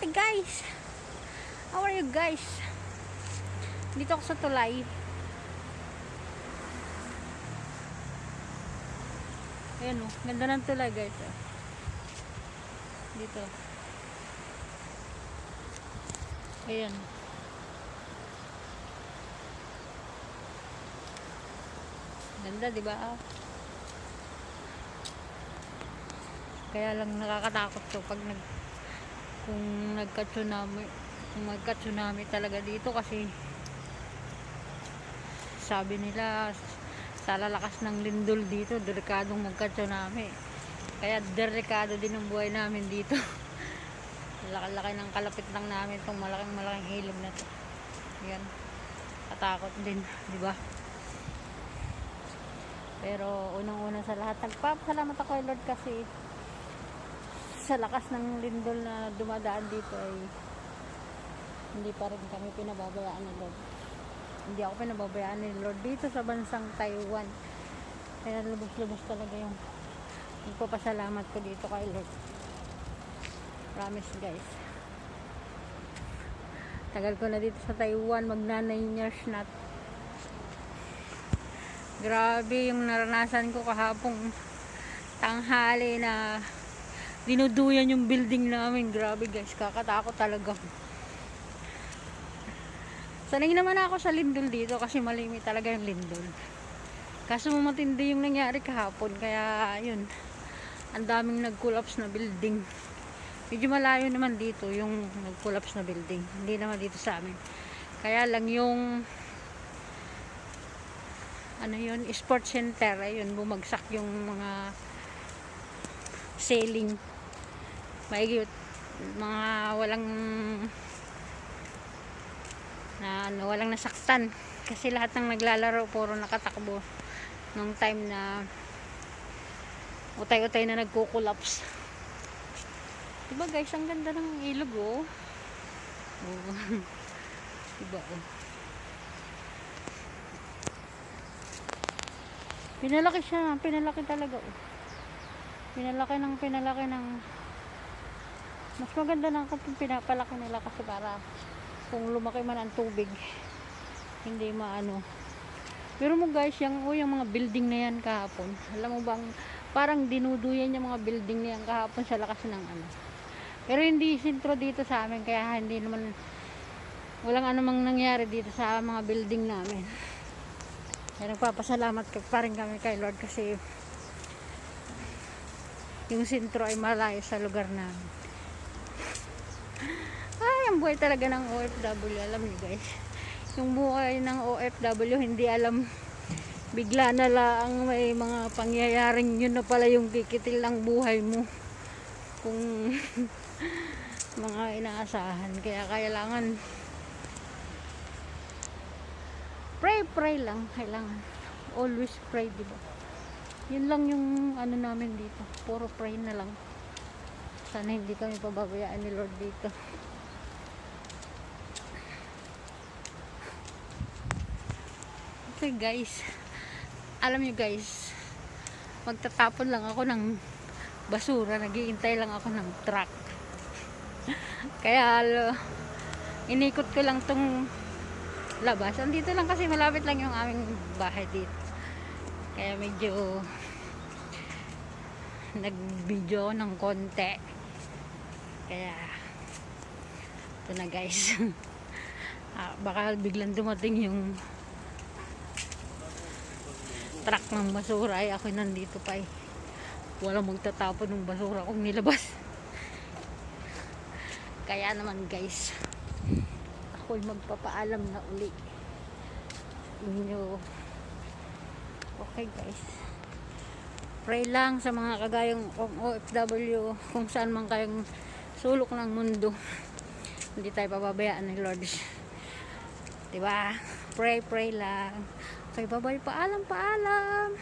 Hi guys! How are you guys? Dito ako sa tulay. Ayan o, ganda ng tulay guys. Dito. Ayan. Ganda, diba? Kaya lang nakakatakot to pag kung nagka-tsunami talaga dito, kasi sabi nila sa lalakas ng lindol dito delikadong magka-tsunami, kaya delikado din ang buhay namin dito. Laki-laki ng kalapit lang namin itong malaking ilog na to. Yan, katakot din, di ba? Pero unang-una sa lahat, nagpapasalamat ako kay Lord kasi sa lakas ng lindol na dumadaan dito ay hindi pa rin kami pinababayaan ni Lord. Hindi ako pinababayaan ni Lord dito sa bansang Taiwan. Kaya lubos-lubos talaga yung pagpapasalamat ko dito kay Lord. Promise guys. Tagal ko na dito sa Taiwan, magna 9 years na. Grabe yung naranasan ko kahapong tanghali na dinuduyan yung building namin. Grabe guys, kakatakot talaga. Sanay naman ako sa lindol dito kasi malimit talaga yung lindol. Kaso matindi yung nangyari kahapon, kaya yun, ang daming nag-collapse na building. Medyo malayo naman dito yung nag-collapse na building, hindi naman dito sa amin. Kaya lang yung ano yun, sports center, ayun, bumagsak yung mga ceiling. Maigit, mga walang nasaktan kasi lahat ng naglalaro puro nakatakbo nung time na utay-utay na nagko-collapse. Diba guys, ang ganda ng ilog oh. Diba oh. Pinalaki siya, pinalaki talaga oh. Pinalaki ng mas maganda na kung pinapalaki nila kasi para kung lumaki man ang tubig hindi maano. Pero mo guys, yung mga building na yan kahapon, alam mo bang parang dinuduyan yung mga building na yan kahapon sa lakas ng ano. Pero hindi sentro dito sa amin, kaya hindi naman, walang anumang nangyari dito sa mga building namin. Kaya nagpapasalamat pa rin kami kay Lord kasi yung sentro ay malayo sa lugar namin. Ay, ang buhay talaga ng OFW, alam niyo guys. Yung buhay ng OFW, hindi alam, bigla na lang may mga pangyayaring yun na pala yung kikitil ng buhay mo. Kung mga inaasahan. Kaya kailangan pray lang. Kailangan always pray, diba? Yun lang yung ano namin dito. Puro pray na lang. Sana hindi kami pababayaan ni Lord dito. Okay guys, alam nyo guys, magtatapon lang ako ng basura, naghihintay lang ako ng truck. Kaya inikot ko lang tong labas. Andito lang kasi malapit lang yung aming bahay dito. Kaya medyo nag-video ng konti. Kaya ito na guys. Baka biglang dumating yung truck ng basura, ay ako nandito pa eh. Walang magtatapon ng basura kung nilabas. Kaya naman guys, ako'y magpapaalam na uli inyo. Okay guys, pray lang sa mga kagayang OFW kung saan man kayong sulok ng mundo. Hindi tayo pababayaan ni Lord, diba? Pray lang. Okay, bye-bye, paalam.